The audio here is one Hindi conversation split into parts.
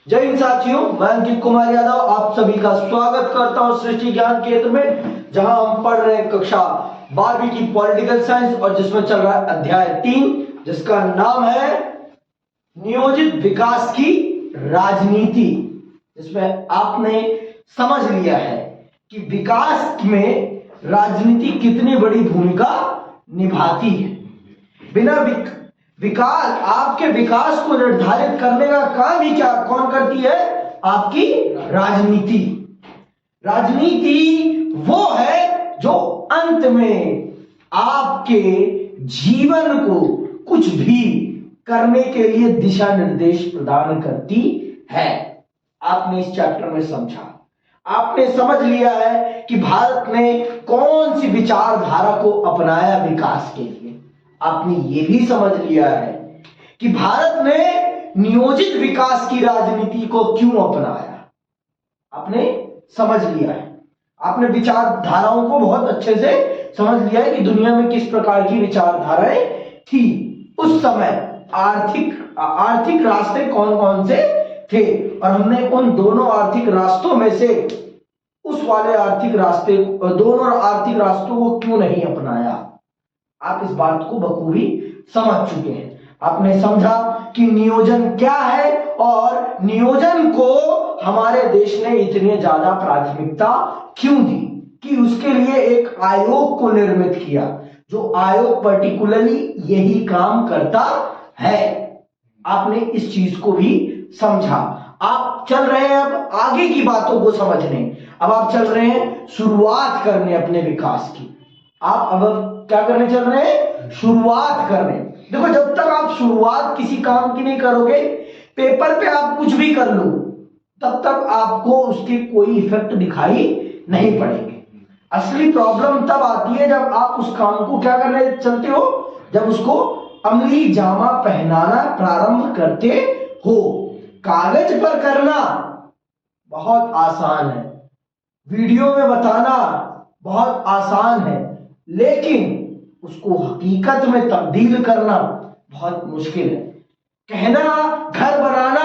जय हिंद साथियों, मैं अंकित कुमार यादव आप सभी का स्वागत करता हूं सृष्टि ज्ञान केंद्र में, जहां हम पढ़ रहे हैं कक्षा 12वीं की पॉलिटिकल साइंस और जिसमें चल रहा है अध्याय 3 जिसका नाम है नियोजित विकास की राजनीति। जिसमें आपने समझ लिया है कि विकास में राजनीति कितनी बड़ी भूमिका निभाती है। बिना विकास, आपके विकास को निर्धारित करने का काम ही क्या कौन करती है? आपकी राजनीति। राजनीति वो है जो अंत में आपके जीवन को कुछ भी करने के लिए दिशा निर्देश प्रदान करती है। आपने इस चैप्टर में समझा, आपने समझ लिया है कि भारत ने कौन सी विचारधारा को अपनाया विकास के लिए। आपने ये भी समझ लिया है कि भारत ने नियोजित विकास की राजनीति को क्यों अपनाया। आपने समझ लिया है, आपने विचारधाराओं को बहुत अच्छे से समझ लिया है कि दुनिया में किस प्रकार की विचारधाराएं थी उस समय। आर्थिक रास्ते कौन कौन से थे और हमने उन दोनों आर्थिक रास्तों में से दोनों आर्थिक रास्तों को क्यों नहीं अपनाया। आप इस बात को बखूबी समझ चुके हैं। आपने समझा कि नियोजन क्या है और नियोजन को हमारे देश ने इतनी ज्यादा प्राथमिकता क्यों दी कि उसके लिए एक आयोग को निर्मित किया, जो आयोग पर्टिकुलरली यही काम करता है। आपने इस चीज को भी समझा। आप चल रहे हैं अब आगे की बातों को समझने। अब आप चल रहे हैं शुरुआत करने अपने विकास की। आप अब क्या करने चल रहे हैं? शुरुआत करने। देखो, जब तक आप शुरुआत किसी काम की नहीं करोगे, पेपर पे आप कुछ भी कर लो, तब तक आपको उसके कोई इफेक्ट दिखाई नहीं पड़ेंगे। असली प्रॉब्लम तब आती है जब आप उस काम को क्या करने चलते हो, जब उसको अमली जामा पहनाना प्रारंभ करते हो। कागज पर करना बहुत आसान है, वीडियो में बताना बहुत आसान है, लेकिन उसको हकीकत में तब्दील करना बहुत मुश्किल है। कहना, घर बनाना,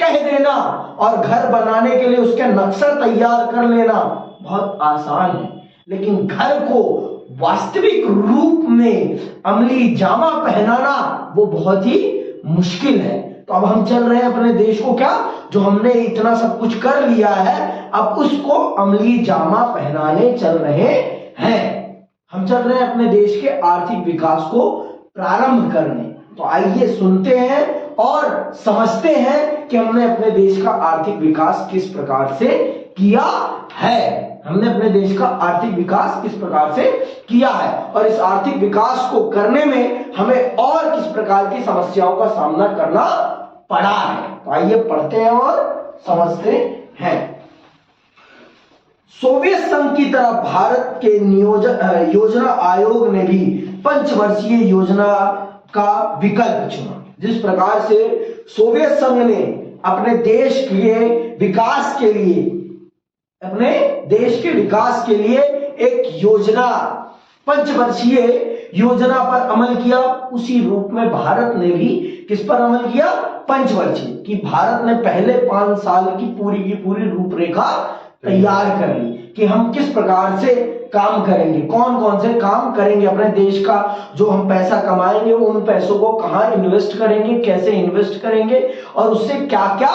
कह देना और घर बनाने के लिए उसके नक्शा तैयार कर लेना बहुत आसान है, लेकिन घर को वास्तविक रूप में अमली जामा पहनाना वो बहुत ही मुश्किल है। तो अब हम चल रहे हैं अपने देश को क्या, जो हमने इतना सब कुछ कर लिया है, अब उसको अमली जामा पहनाने चल रहे हैं। हम चल रहे हैं अपने देश के आर्थिक विकास को प्रारंभ करने। तो आइए सुनते हैं और समझते हैं कि हमने अपने देश का आर्थिक विकास किस प्रकार से किया है। हमने अपने देश का आर्थिक विकास किस प्रकार से किया है और इस आर्थिक विकास को करने में हमें और किस प्रकार की समस्याओं का सामना करना पड़ा है। तो आइए पढ़ते हैं और समझते हैं। सोवियत संघ की तरह भारत के योजना आयोग ने भी पंचवर्षीय योजना का विकल्प चुना। जिस प्रकार से सोवियत संघ ने अपने देश के विकास के लिए एक योजना, पंचवर्षीय योजना पर अमल किया, उसी रूप में भारत ने भी किस पर अमल किया? पंचवर्षीय। कि भारत ने पहले 5 साल की पूरी रूपरेखा तैयार कर ली कि हम किस प्रकार से काम करेंगे, कौन कौन से काम करेंगे, अपने देश का जो हम पैसा कमाएंगे उन पैसों को कहां इन्वेस्ट करेंगे, कैसे इन्वेस्ट करेंगे और उससे क्या क्या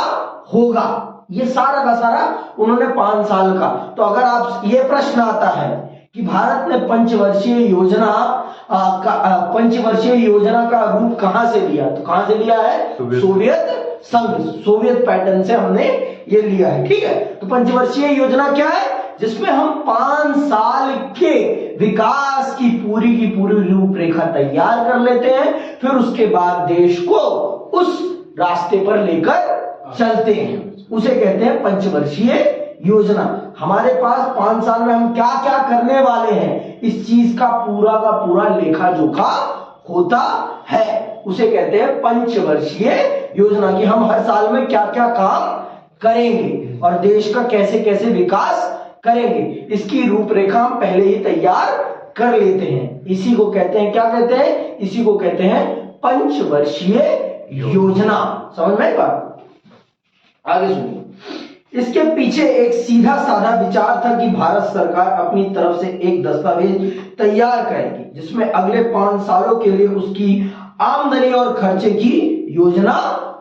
होगा। ये सारा का सारा उन्होंने 5 साल का। तो अगर आप ये प्रश्न आता है कि भारत ने पंचवर्षीय योजना का रूप कहां से लिया, तो कहां से लिया है? सोवियत संघ, सोवियत पैटर्न से हमने ये लिया है। ठीक है, तो पंचवर्षीय योजना क्या है? जिसमें हम 5 साल के विकास की पूरी रूपरेखा तैयार कर लेते हैं, फिर उसके बाद देश को उस रास्ते पर लेकर चलते हैं। उसे कहते हैं पंचवर्षीय योजना। हमारे पास 5 साल में हम क्या क्या करने वाले हैं, इस चीज का पूरा लेखा जोखा होता है। उसे कहते हैं पंचवर्षीय योजना कि हम हर साल में क्या क्या काम करेंगे और देश का कैसे कैसे विकास करेंगे, इसकी रूपरेखा हम पहले ही तैयार कर लेते हैं। इसी को कहते हैं, क्या कहते हैं? इसी को कहते हैं पंचवर्षीय योजना। समझ में आई बात? आगे सुनिए, इसके पीछे एक सीधा साधा विचार था कि भारत सरकार अपनी तरफ से एक दस्तावेज तैयार करेगी जिसमें अगले 5 सालों के लिए उसकी आमदनी और खर्चे की योजना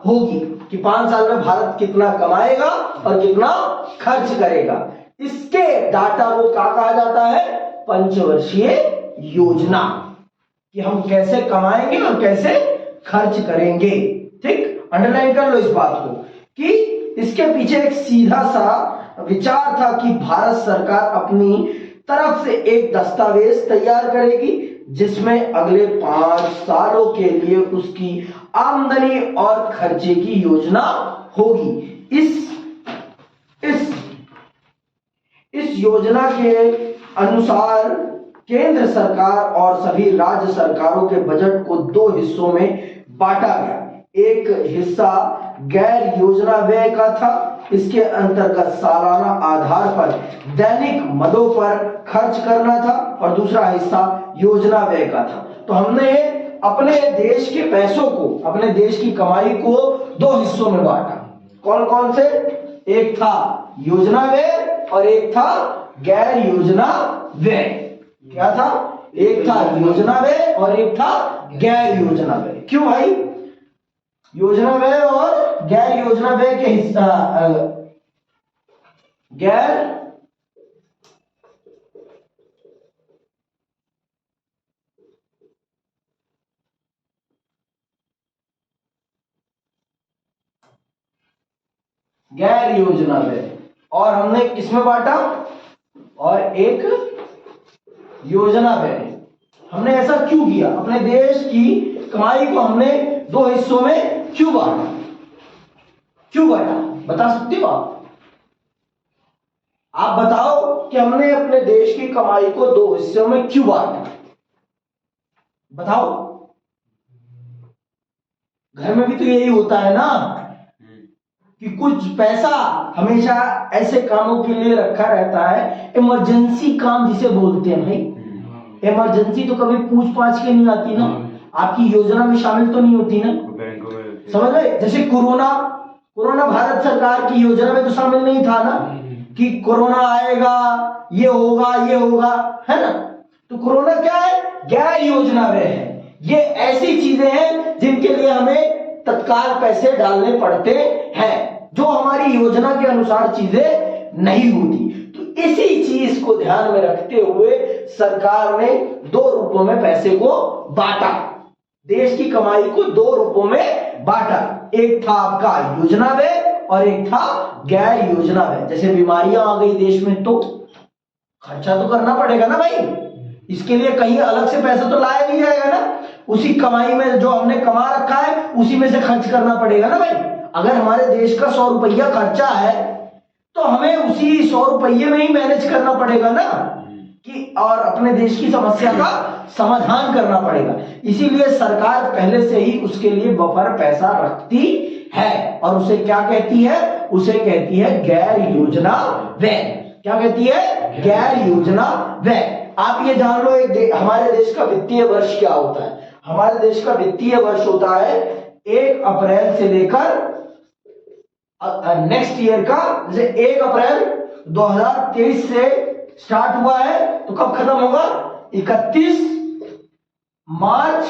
होगी कि 5 साल में भारत कितना कमाएगा और कितना खर्च करेगा। इसके डाटा को क्या कहा जाता है? पंचवर्षीय योजना, कि हम कैसे कमाएंगे और कैसे खर्च करेंगे। ठीक, अंडरलाइन कर लो इस बात को कि इसके पीछे एक सीधा सा विचार था कि भारत सरकार अपनी तरफ से एक दस्तावेज तैयार करेगी जिसमें अगले 5 सालों के लिए उसकी आमदनी और खर्चे की योजना होगी। इस योजना के अनुसार केंद्र सरकार और सभी राज्य सरकारों के बजट को 2 हिस्सों में बांटा गया। एक हिस्सा गैर योजना व्यय का था, इसके अंतर्गत सालाना आधार पर दैनिक मदों पर खर्च करना था, और दूसरा हिस्सा योजना व्यय का था। तो हमने अपने देश के पैसों को, अपने देश की कमाई को 2 हिस्सों में बांटा। कौन कौन से? एक था योजना व्यय और एक था गैर योजना व्यय। क्या था? एक था योजना व्यय और एक था गैर योजना व्यय। क्यों भाई? योजना व्यय और गैर योजना व्यय के हिस्सा गैर योजना व्यय, और हमने किसमें बांटा? और एक योजना व्यय। हमने ऐसा क्यों किया? अपने देश की कमाई को हमने 2 हिस्सों में क्यों बांटा? क्यों बांटा? बता सकते हो आप? आप बताओ कि हमने अपने देश की कमाई को 2 हिस्सों में क्यों बांटा? बताओ। घर में भी तो यही होता है ना कि कुछ पैसा हमेशा ऐसे कामों के लिए रखा रहता है, इमरजेंसी काम जिसे बोलते हैं भाई। इमरजेंसी तो कभी पूछ पाछ के नहीं आती ना, आपकी योजना में शामिल तो नहीं होती ना, समझ गए? जैसे कोरोना भारत सरकार की योजना में तो शामिल नहीं था ना कि कोरोना आएगा, ये होगा, है ना? तो कोरोना क्या है? गैर योजना व्यय है। ये ऐसी चीजें हैं जिनके लिए हमें तत्काल पैसे डालने पड़ते हैं, जो हमारी योजना के अनुसार चीजें नहीं होती। तो इसी चीज को ध्यान में रखते हुए सरकार ने 2 रूपों में पैसे को बांटा, देश की कमाई को 2 रूपों में बांटा। एक था आपका योजना व्यय और एक था गैर योजना व्यय। जैसे बीमारियां आ गई देश में तो खर्चा तो करना पड़ेगा ना भाई, इसके लिए कहीं अलग से पैसा तो लाया नहीं जाएगा ना, उसी कमाई में जो हमने कमा रखा है उसी में से खर्च करना पड़ेगा ना भाई। अगर हमारे देश का 100 रुपया खर्चा है तो हमें उसी 100 रुपये में ही मैनेज करना पड़ेगा ना, कि और अपने देश की समस्या का समाधान करना पड़ेगा। इसीलिए सरकार पहले से ही उसके लिए बफर पैसा रखती है, और उसे क्या कहती है? उसे कहती है गैर योजना व्यय। क्या कहती है? गैर योजना व्यय। आप ये जान लो, हमारे देश का वित्तीय वर्ष क्या होता है? हमारे देश का वित्तीय वर्ष होता है 1 अप्रैल से लेकर नेक्स्ट ईयर का, जैसे 1 अप्रैल 2023 से स्टार्ट हुआ है तो कब खत्म होगा? 31 मार्च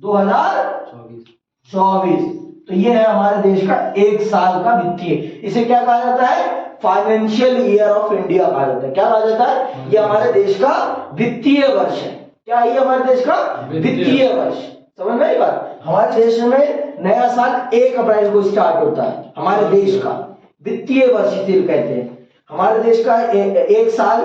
2024। तो ये है हमारे देश का 1 साल का वित्तीय। इसे क्या कहा जाता है? फाइनेंशियल ईयर ऑफ इंडिया कहा जाता है। क्या कहा जाता है? ये हमारे देश का वित्तीय वर्ष है। क्या ये हमारे देश का वित्तीय वर्ष? समझ में आई बात? हमारे देश में नया साल 1 अप्रैल को स्टार्ट होता है। हमारे देश का वित्तीय वर्ष इसे कहते हैं। हमारे देश का एक साल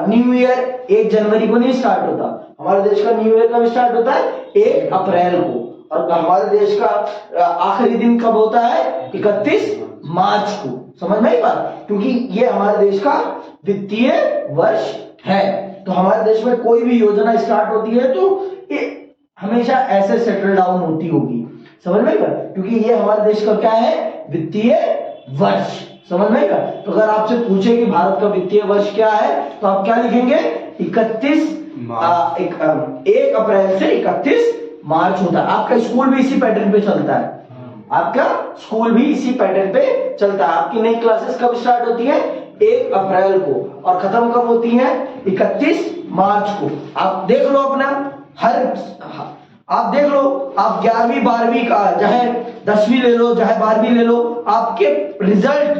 न्यू ईयर 1 जनवरी को नहीं स्टार्ट होता। हमारे देश का न्यू ईयर कब स्टार्ट होता है? 1 अप्रैल को। और हमारे देश का आखिरी दिन कब होता है? 31 मार्च को। समझ में आई बात? क्योंकि ये हमारे देश का वित्तीय वर्ष है। तो हमारे देश में कोई भी योजना स्टार्ट होती है तो ये हमेशा ऐसे सेटल डाउन होती होगी। समझ में आई बात? क्योंकि ये हमारे देश का क्या है? वित्तीय वर्ष। समझ में आएगा? तो अगर आपसे पूछे कि भारत का वित्तीय वर्ष क्या है तो आप क्या लिखेंगे? 1 अप्रैल से 31 मार्च होता है। आपका स्कूल भी इसी पैटर्न पे चलता है। आपका स्कूल भी इसी पैटर्न पे चलता है। आपकी नई क्लासेस कब स्टार्ट होती है? 1 अप्रैल को, और खत्म कब होती है? 31 मार्च को। आप देख लो अपना आप देख लो, आप 11वीं 12वीं का चाहे 10वीं ले लो चाहे 12वीं ले लो, आपके रिजल्ट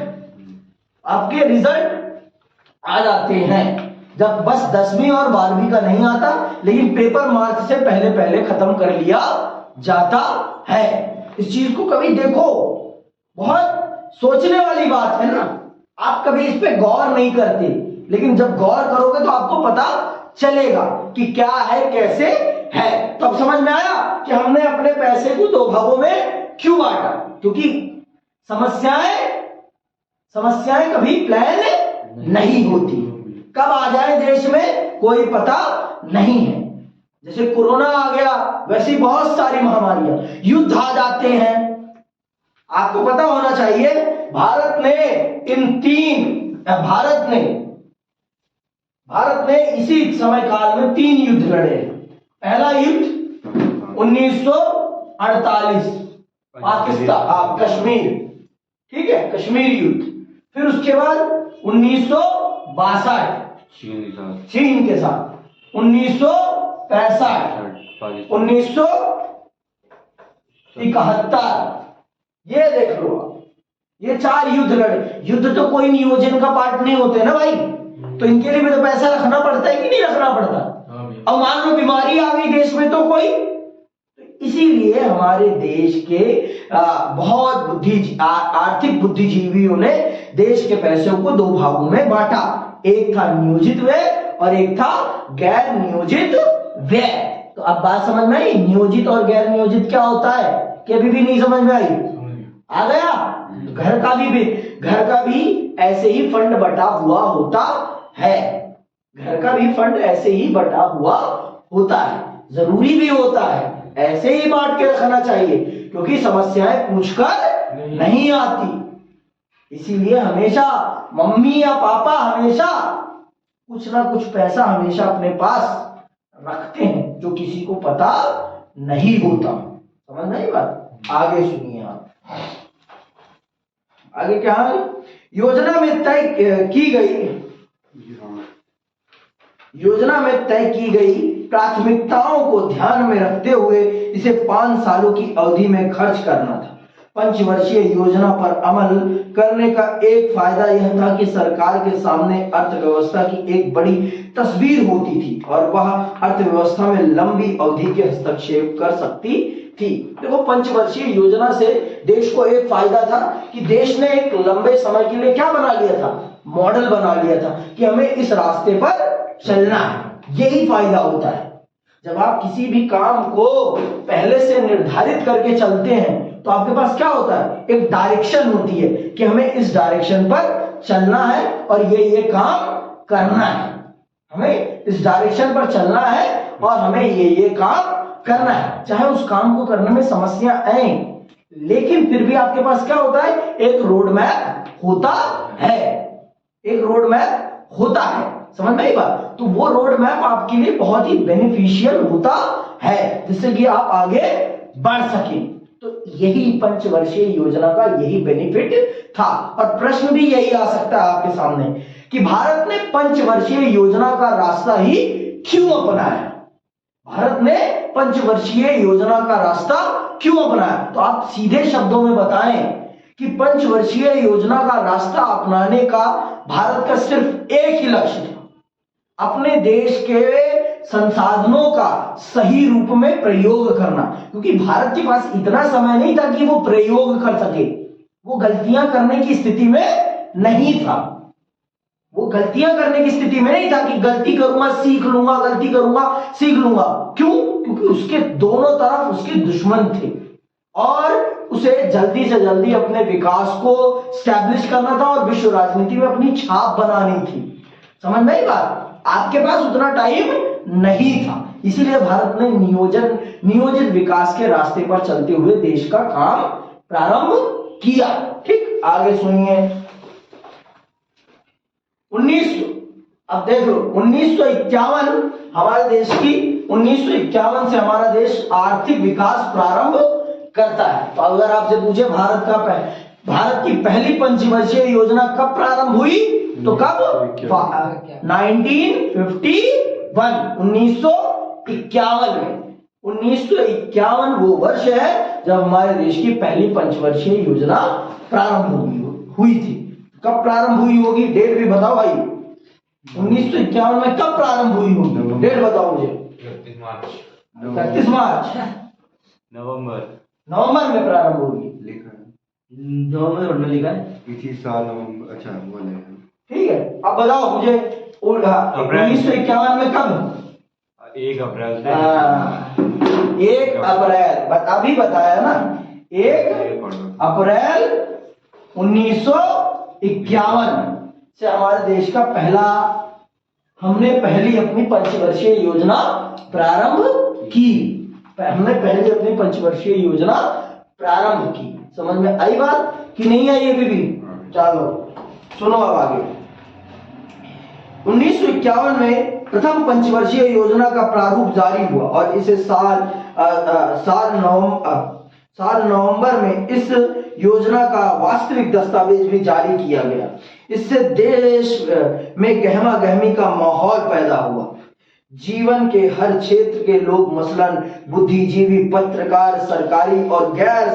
आ जाते हैं। जब बस 10वीं और 12वीं का नहीं आता, लेकिन पेपर मार्च से पहले पहले खत्म कर लिया जाता है। इस चीज को कभी देखो, बहुत सोचने वाली बात है ना। आप कभी इस पे गौर नहीं करते, लेकिन जब गौर करोगे तो आपको पता चलेगा कि क्या है कैसे है। तो अब समझ में आया कि हमने अपने पैसे को 2 भागों में क्यों बांटा? क्योंकि समस्याएं कभी प्लान नहीं होती, कब आ जाए देश में कोई पता नहीं है। जैसे कोरोना आ गया, वैसी बहुत सारी महामारियां, युद्ध आ जाते हैं। आपको पता होना चाहिए भारत ने इसी समय काल में 3 युद्ध लड़े। पहला युद्ध 1948 पाकिस्तान कश्मीर, ठीक है, कश्मीर युद्ध। फिर उसके बाद 1962 चीन के साथ, 1965, 1971, ये देख लो आप, ये 4 युद्ध लड़े। युद्ध तो कोई नियोजन का पार्ट नहीं होते ना भाई, तो इनके लिए भी तो पैसा रखना पड़ता है कि नहीं रखना पड़ता? अब मान लो बीमारी आ गई देश में तो कोई, इसीलिए हमारे देश के बहुत आर्थिक बुद्धिजीवियों ने देश के पैसों को 2 भागों में बांटा। एक था नियोजित व्यय और एक था गैर नियोजित व्यय। तो अब बात समझ में आई, नियोजित और गैर नियोजित क्या होता है कि अभी भी नहीं समझ में आई? आ गया? घर का भी ऐसे ही फंड बटा हुआ होता है। घर का भी फंड ऐसे ही बटा हुआ होता है, जरूरी भी होता है, ऐसे ही बांट के रखना चाहिए, क्योंकि समस्याएं पूछकर नहीं आती। इसीलिए हमेशा मम्मी या पापा हमेशा कुछ ना कुछ पैसा हमेशा अपने पास रखते हैं, जो किसी को पता नहीं होता। समझ में आई बात? आगे सुनिए आप, आगे क्या है? योजना में तय की गई प्राथमिकताओं को ध्यान में रखते हुए इसे 5 सालों की अवधि में खर्च करना था। पंचवर्षीय योजना पर अमल करने का एक फायदा यह था कि सरकार के सामने अर्थव्यवस्था की एक बड़ी तस्वीर होती थी और वह अर्थव्यवस्था में लंबी अवधि के हस्तक्षेप कर सकती थी। देखो, पंचवर्षीय योजना से देश को एक फायदा था कि देश ने एक लंबे समय के लिए क्या बना लिया था? मॉडल बना लिया था कि हमें इस रास्ते पर चलना है। यही फायदा होता है जब आप किसी भी काम को पहले से निर्धारित करके चलते हैं, तो आपके पास क्या होता है? एक डायरेक्शन होती है कि हमें इस डायरेक्शन पर चलना है और ये काम करना है। हमें इस डायरेक्शन पर चलना है और हमें ये काम करना है, चाहे उस काम को करने में समस्या आए, लेकिन फिर भी आपके पास क्या होता है? एक रोड मैप होता है, एक रोड मैप होता है। समझ में आई बात? तो वो रोड मैप आपके लिए बहुत ही बेनिफिशियल होता है, जिससे कि आप आगे बढ़ सके। तो यही पंचवर्षीय योजना का यही बेनिफिट था। और प्रश्न भी यही आ सकता है आपके सामने कि भारत ने पंचवर्षीय योजना का रास्ता ही क्यों अपनाया? भारत ने पंचवर्षीय योजना का रास्ता क्यों अपनाया? तो आप सीधे शब्दों में बताएं कि पंचवर्षीय योजना का रास्ता अपनाने का भारत का सिर्फ एक ही लक्ष्य था, अपने देश के संसाधनों का सही रूप में प्रयोग करना। क्योंकि भारत के पास इतना समय नहीं था कि वो प्रयोग कर सके, वो गलतियां करने की स्थिति में नहीं था। वो गलतियां करने की स्थिति में नहीं था कि गलती करूंगा सीख लूंगा, गलती करूंगा सीख लूंगा। क्यों? क्योंकि उसके दोनों तरफ उसके दुश्मन थे और उसे जल्दी से जल्दी अपने विकास को स्टैब्लिश करना था और विश्व राजनीति में अपनी छाप बनानी थी। समझ में आई बात? आपके पास उतना टाइम नहीं था, इसीलिए भारत ने नियोजित विकास के रास्ते पर चलते हुए देश का काम प्रारंभ किया। ठीक, आगे सुनिए। अब देख लो, 1951 हमारे देश की 1951 से हमारा देश आर्थिक विकास प्रारंभ करता है। तो अगर आपसे पूछे भारत की पहली पंचवर्षीय योजना कब प्रारंभ हुई, तो कब? 1951, 1951 में। 1951 वो वर्ष है जब हमारे देश की पहली पंचवर्षीय योजना प्रारंभ हुई थी। कब प्रारंभ हुई होगी, डेट भी बताओ भाई। 1951 में कब प्रारंभ हुई होगी, डेट बताओ मुझे। 31 मार्च। 31 मार्च, नवंबर में प्रारंभ होगी। नवंबर में लिखा है इसी साल नवंबर। अच्छा बोले, ठीक है। अब बताओ मुझे 1951 में कब? 1 अप्रैल से। 1 अप्रैल, अभी बताया ना, 1 अप्रैल 1951 से हमारे देश का हमने पहली अपनी पंचवर्षीय योजना प्रारंभ की। हमने पहले अपनी पंचवर्षीय योजना प्रारंभ की। समझ में आई बात कि नहीं आई अभी भी? चलो सुनो अब आगे। 1951 में प्रथम पंचवर्षीय योजना का प्रारूप जारी हुआ और इसे साल नवंबर में इस योजना का वास्तविक दस्तावेज भी जारी किया गया। इससे देश में गहमा गहमी का माहौल पैदा हुआ। जीवन के हर क्षेत्र के लोग, मसलन बुद्धिजीवी, पत्रकार, सरकारी और गैर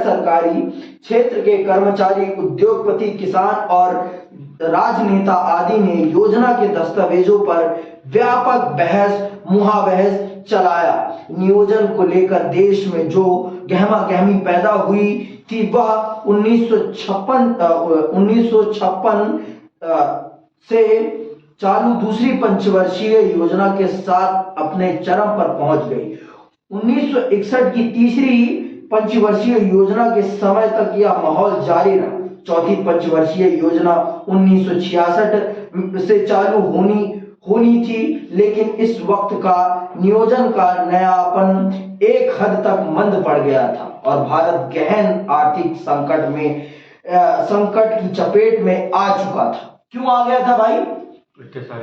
सरकारी क्षेत्र के कर्मचारी, उद्योगपति, किसान और राजनेता आदि ने योजना के दस्तावेजों पर व्यापक मुहाबहस चलाया। नियोजन को लेकर देश में जो गहमा गहमी पैदा हुई थी वह 1956 से चालू दूसरी पंचवर्षीय योजना के साथ अपने चरम पर पहुंच गई। 1961 की तीसरी पंचवर्षीय योजना के समय तक यह माहौल जारी रहा। चौथी पंचवर्षीय योजना 1966 से चालू होनी थी, लेकिन इस वक्त का नियोजन का नयापन एक हद तक मंद पड़ गया था और भारत गहन आर्थिक संकट की चपेट में आ चुका था। क्यों आ गया था भाई?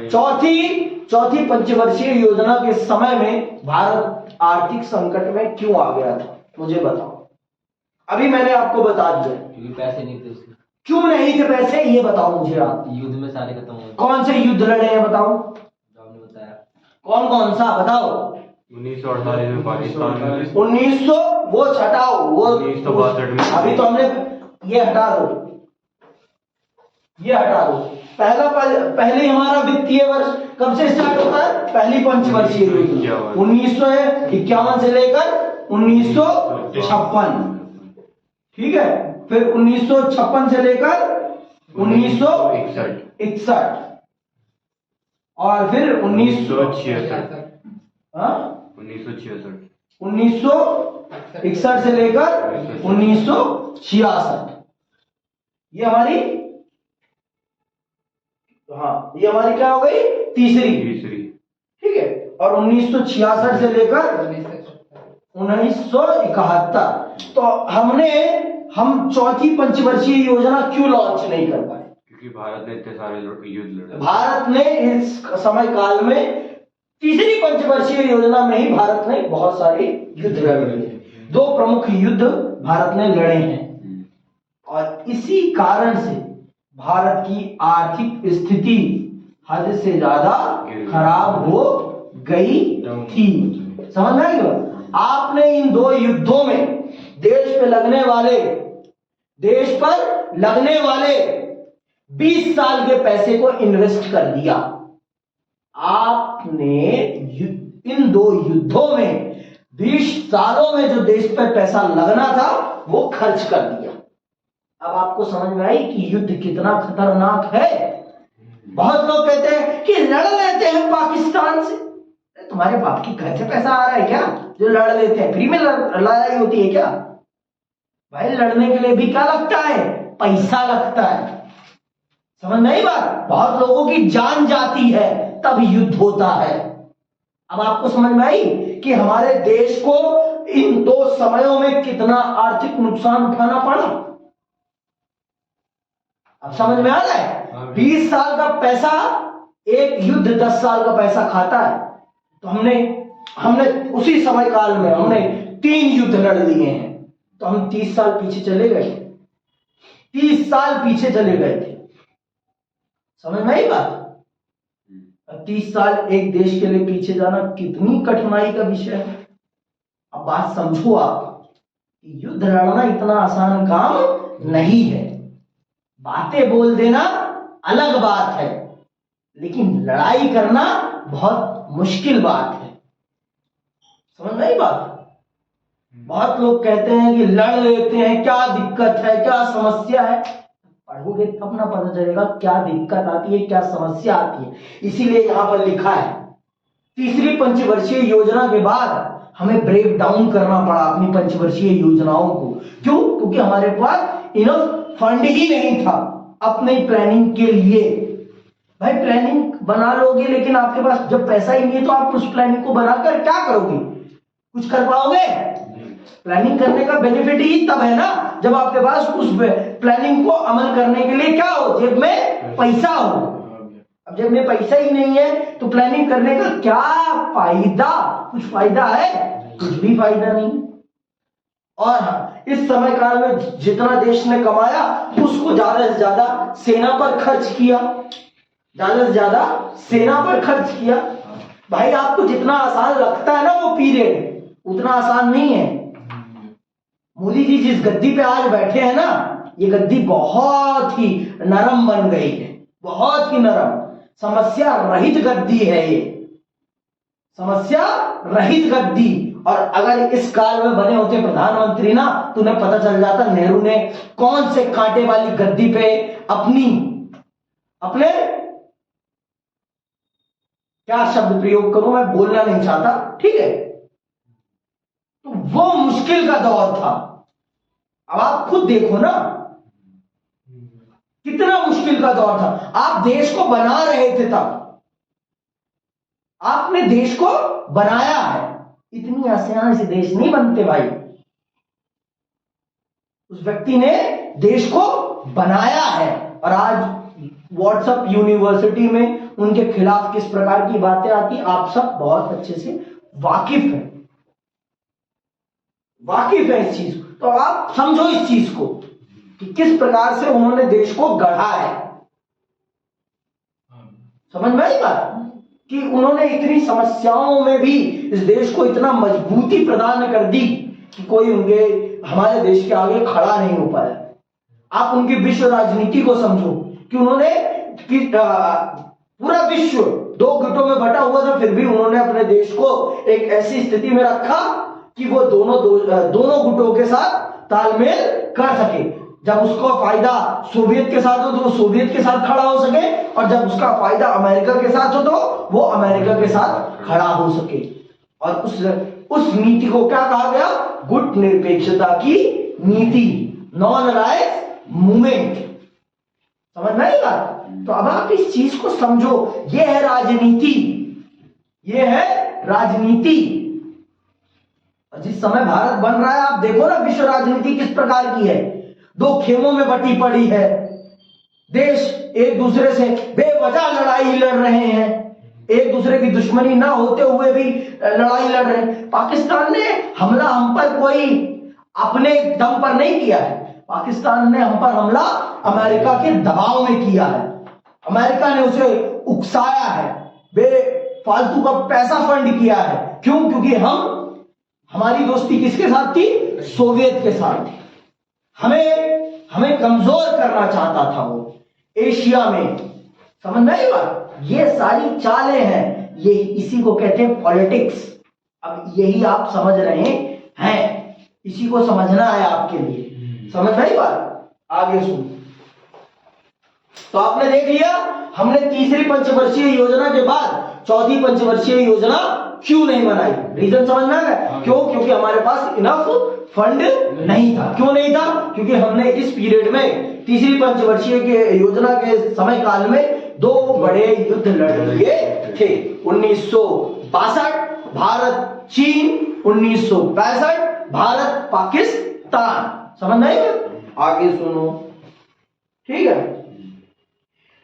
चौथी पंचवर्षीय योजना के समय में भारत आर्थिक संकट में क्यों आ गया था, मुझे बताओ। अभी मैंने आपको बता दिया, क्योंकि पैसे नहीं थे उसके। क्यों नहीं थे पैसे, ये बताओ मुझे आप। युद्ध में सारे खत्म हो गए। कौन से युद्ध लड़े हैं बताओ, आपने बताया। कौन कौन सा बताओ। 1948 में पाकिस्तान में, 1900 वो हटाओ, वो 1962 में। अभी तो हमने ये हटा दो, ये हटा दो। पहले हमारा वित्तीय वर्ष कब से स्टार्ट होता है? पहली पंचवर्षीय योजना 1951 से लेकर 1956, ठीक है। फिर 1956 से लेकर 1961 और फिर 1966 से लेकर 1966। ये हमारी क्या हो गई? तीसरी, ठीक है। और 1966 से लेकर 1971। तो हम चौथी पंचवर्षीय योजना क्यों लॉन्च नहीं कर पाए? क्योंकि भारत ने इतने सारे युद्ध लड़े। भारत ने इस समय काल में तीसरी पंचवर्षीय योजना में ही भारत ने बहुत सारे युद्ध लड़े। 2 प्रमुख युद्ध भारत ने लड़े हैं और इसी कारण से भारत की आर्थिक स्थिति हद से ज्यादा खराब हो गई थी। समझ में आई बात? आपने इन 2 युद्धों में देश पर लगने वाले 20 साल के पैसे को इन्वेस्ट कर दिया। आपने इन 2 युद्धों में 20 सालों में जो देश पर पैसा लगना था वो खर्च कर दिया। अब आपको समझ में आई कि युद्ध कितना खतरनाक है। बहुत लोग कहते हैं कि लड़ लेते हैं पाकिस्तान से। तुम्हारे बाप की घर से पैसा आ रहा है क्या जो लड़ लेते हैं? फ्री में लड़ाई होती है क्या भाई? लड़ने के लिए भी क्या लगता है? पैसा लगता है। समझ में आई बात? बहुत लोगों की जान जाती है तब युद्ध होता है। अब आपको समझ में आई कि हमारे देश को इन 2 समयों में कितना आर्थिक नुकसान उठाना पड़ा? अब समझ में आ रहा है? 20 साल का पैसा, एक युद्ध 10 साल का पैसा खाता है। तो हमने उसी समय काल में हमने 3 युद्ध लड़ लिए हैं, तो हम 30 साल पीछे चले गए, 30 साल पीछे चले गए थे। समझ में आई बात? 30 साल एक देश के लिए पीछे जाना कितनी कठिनाई का विषय है। अब बात समझो आप, युद्ध लड़ना इतना आसान काम नहीं है। बातें बोल देना अलग बात है, लेकिन लड़ाई करना बहुत मुश्किल बात है। समझ में आई बात? बहुत लोग कहते हैं कि लड़ लेते हैं, क्या दिक्कत है, क्या समस्या है। पढ़ोगे तब ना पता चलेगा क्या दिक्कत आती है, क्या समस्या आती है। इसीलिए यहां पर लिखा है, तीसरी पंचवर्षीय योजना के बाद हमें ब्रेक डाउन करना पड़ा अपनी पंचवर्षीय योजनाओं को। क्यों? क्योंकि हमारे पास इनफ फंड ही नहीं था अपने प्लानिंग के लिए। भाई प्लानिंग बना लोगे, लेकिन आपके पास जब पैसा ही नहीं है तो आप उस प्लानिंग को बनाकर क्या करोगे? कुछ कर पाओगे? प्लानिंग करने का बेनिफिट ही तब है ना जब आपके पास उस प्लानिंग को अमल करने के लिए क्या हो, जेब में पैसा हो। अब जेब में पैसा ही नहीं है तो प्लानिंग करने का क्या फायदा? कुछ फायदा है? कुछ भी फायदा नहीं। और हाँ, इस समय काल में जितना देश ने कमाया उसको ज्यादा से ज्यादा सेना पर खर्च किया, ज्यादा से ज्यादा सेना पर खर्च किया। भाई आपको जितना आसान लगता है ना वो पीरियड, उतना आसान नहीं है। मोदी जी जिस गद्दी पे आज बैठे हैं ना, ये गद्दी बहुत ही नरम बन गई है, बहुत ही नरम, समस्या रहित गद्दी है ये, समस्या रहित गद्दी। और अगर इस काल में बने होते प्रधानमंत्री ना, तो उन्हें पता चल जाता नेहरू ने कौन से कांटे वाली गद्दी पे अपने क्या शब्द प्रयोग करूं, मैं बोलना नहीं चाहता, ठीक है। तो वो मुश्किल का दौर था। अब आप खुद देखो ना कितना मुश्किल का दौर था। आप देश को बना रहे थे तब, आपने देश को बनाया है। इतनी आसानी से देश नहीं बनते भाई। उस व्यक्ति ने देश को बनाया है। और आज व्हाट्सएप यूनिवर्सिटी में उनके खिलाफ किस प्रकार की बातें आती आप सब बहुत अच्छे से वाकिफ है इस चीज को। तो आप समझो इस चीज को कि किस प्रकार से उन्होंने देश को गढ़ा है। समझ में आई बात कि उन्होंने इतनी समस्याओं में भी इस देश को इतना मजबूती प्रदान कर दी कि कोई हमारे देश के आगे खड़ा नहीं हो पाया। आप उनकी विश्व राजनीति को समझो कि उन्होंने पूरा विश्व 2 गुटों में बटा हुआ था, फिर भी उन्होंने अपने देश को एक ऐसी स्थिति में रखा कि वो दोनों गुटों के साथ तालमेल कर सके। जब उसका फायदा सोवियत के साथ हो तो वो सोवियत के साथ खड़ा हो सके, और जब उसका फायदा अमेरिका के साथ हो तो वो अमेरिका के साथ खड़ा हो सके। और उस नीति को क्या कहा गया? गुट निरपेक्षता की नीति, नॉन अलायंस मूवमेंट। समझ में आई बात? तो अब आप इस चीज को समझो, ये है राजनीति, ये है राजनीति। और जिस समय भारत बन रहा है आप देखो ना विश्व राजनीति किस प्रकार की है। 2 खेमों में बटी पड़ी है। देश एक दूसरे से बेवजह लड़ाई लड़ रहे हैं, एक दूसरे की दुश्मनी ना होते हुए भी लड़ाई लड़ रहे हैं। पाकिस्तान ने हमला हम पर कोई अपने दम पर नहीं किया है। पाकिस्तान ने हम पर हमला अमेरिका के दबाव में किया है। अमेरिका ने उसे उकसाया है, बेफालतू का पैसा फंड किया है। क्यों? क्योंकि हमारी दोस्ती किसके साथ थी? सोवियत के साथ थी। हमें कमजोर करना चाहता था वो एशिया में। समझ में आई बात? ये सारी चालें हैं, ये इसी को कहते हैं पॉलिटिक्स। अब यही आप समझ रहे हैं, इसी को समझना है आपके लिए। समझ में आई बात? आगे सुन। तो आपने देख लिया हमने तीसरी पंचवर्षीय योजना के बाद चौथी पंचवर्षीय योजना क्यों नहीं बनाई। रीजन समझ में आ गया? क्यों? क्योंकि हमारे पास इनफ फंड नहीं था। क्यों नहीं था? क्योंकि हमने इस पीरियड में तीसरी पंचवर्षीय के योजना के समय काल में 2 बड़े युद्ध लड़ लिए थे। 1962 भारत चीन, 1965 भारत पाकिस्तान। समझ नहीं? आगे सुनो, ठीक है।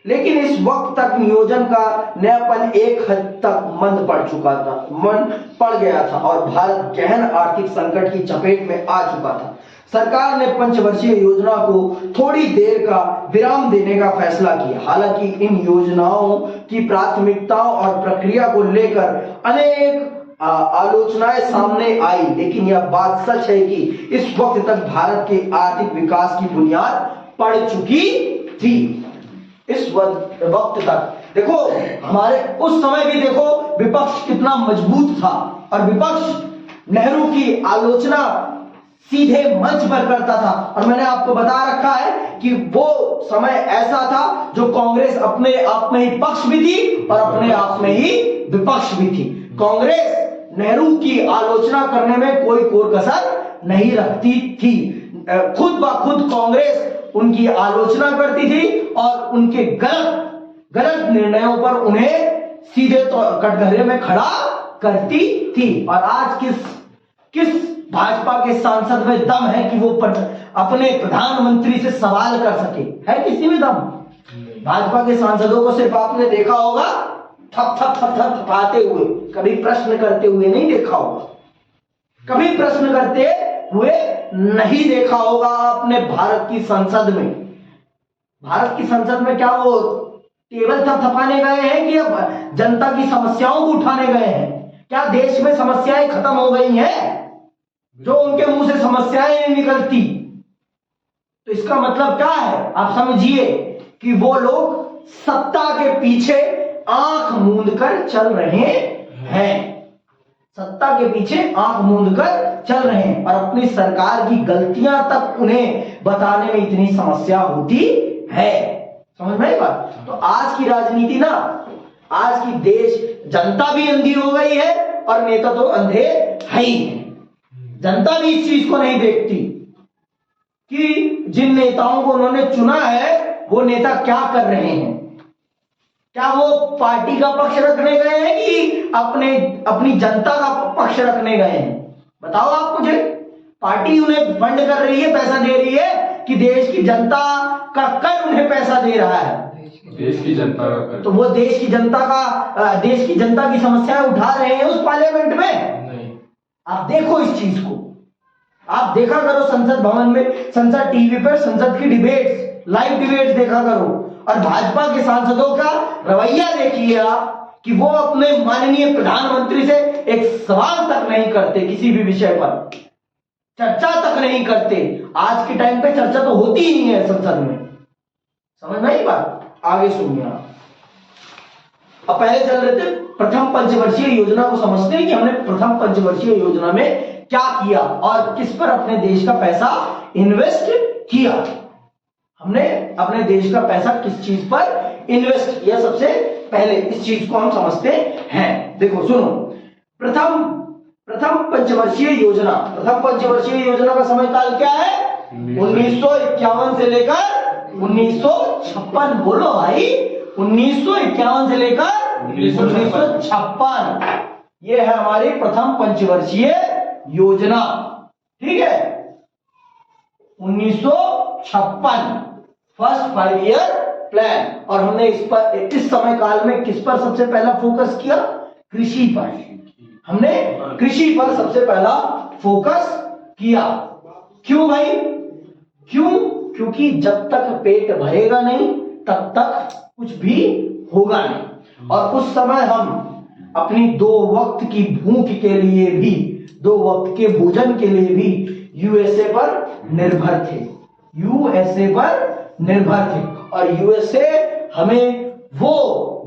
लेकिन इस वक्त तक नियोजन का नयापन एक हद तक मंद पड़ गया था और भारत गहन आर्थिक संकट की चपेट में आ चुका था। सरकार ने पंचवर्षीय योजना को थोड़ी देर का विराम देने का फैसला किया। हालांकि इन योजनाओं की प्राथमिकताओं और प्रक्रिया को लेकर अनेक आलोचनाएं सामने आई, लेकिन यह बात सच है कि इस वक्त तक भारत के आर्थिक विकास की बुनियाद पड़ चुकी थी। इस वक्त तक देखो, हमारे उस समय भी देखो विपक्ष कितना मजबूत था और विपक्ष नेहरू की आलोचना सीधे मंच पर करता था। और मैंने आपको बता रखा है कि वो समय ऐसा था जो कांग्रेस अपने आप में ही पक्ष भी थी और अपने आप में ही विपक्ष भी थी। कांग्रेस नेहरू की आलोचना करने में कोई कोर कसर नहीं रखती थी। खुद ब खुद कांग्रेस उनकी आलोचना करती थी और उनके गलत निर्णयों पर उन्हें सीधे कटघरे में खड़ा करती थी। और आज किस भाजपा के सांसद में दम है कि वो अपने प्रधानमंत्री से सवाल कर सके? है किसी में दम? भाजपा के सांसदों को सिर्फ आपने देखा होगा थप थप थप थप थपाते हुए, कभी प्रश्न करते हुए नहीं देखा होगा। कभी प्रश्न करते हुए नहीं देखा होगा आपने भारत की संसद में। भारत की संसद में क्या वो टेबल थपथपाने गए हैं कि अब जनता की समस्याओं को उठाने गए हैं? क्या देश में समस्याएं खत्म हो गई हैं? जो उनके मुंह से समस्याएं नहीं निकलती, तो इसका मतलब क्या है? आप समझिए कि वो लोग सत्ता के पीछे आंख मूंद कर चल रहे हैं। सत्ता के पीछे आंख मूंद कर चल रहे हैं और अपनी सरकार की गलतियां तक उन्हें बताने में इतनी समस्या होती है। समझ में आई बात? तो आज की राजनीति ना, आज की देश जनता भी अंधी हो गई है और नेता तो अंधे है ही। जनता भी इस चीज को नहीं देखती कि जिन नेताओं को उन्होंने चुना है वो नेता क्या कर रहे हैं। क्या वो पार्टी का पक्ष रखने गए हैं कि अपनी जनता का पक्ष रखने गए हैं? बताओ आप मुझे। पार्टी उन्हें फंड कर रही है, पैसा दे रही है कि देश की जनता का कर उन्हें पैसा दे रहा है? देश की जनता का कर। तो वो देश की जनता की समस्याएं उठा रहे हैं उस पार्लियामेंट में? आप देखो इस चीज को, आप देखा करो संसद भवन में, संसद टीवी पर संसद की डिबेट्स, लाइव डिबेट्स देखा करो और भाजपा के सांसदों का रवैया देखिए आप कि वो अपने माननीय प्रधानमंत्री से एक सवाल तक नहीं करते, किसी भी विषय पर चर्चा तक नहीं करते। आज के टाइम पे चर्चा तो होती ही नहीं है संसद में। समझ में आई बात? आगे सुनिए आप। अब पहले चल रहे थे प्रथम पंचवर्षीय योजना को समझते हैं कि हमने प्रथम पंचवर्षीय योजना में क्या किया और किस पर अपने देश का पैसा इन्वेस्ट किया। हमने अपने देश का पैसा किस चीज पर इन्वेस्ट किया, सबसे पहले इस चीज को हम समझते हैं। देखो सुनो, प्रथम पंचवर्षीय योजना, प्रथम पंचवर्षीय योजना का समय काल क्या है? 1951 से लेकर 1956। बोलो भाई, 1951 से लेकर 1956। ये है हमारी प्रथम पंचवर्षीय योजना। ठीक है, 1956 फर्स्ट 5 ईयर प्लान। और हमने इस समय काल में किस पर सबसे पहला फोकस किया? कृषि पर। हमने कृषि पर सबसे पहला फोकस किया। क्यों भाई? क्योंकि जब तक पेट भरेगा नहीं तब तक कुछ भी होगा नहीं। और उस समय हम अपनी 2 वक्त की भूख के लिए भी, 2 वक्त के भोजन के लिए भी यूएसए पर निर्भर थे। यूएसए पर निर्भर थे और यूएसए हमें वो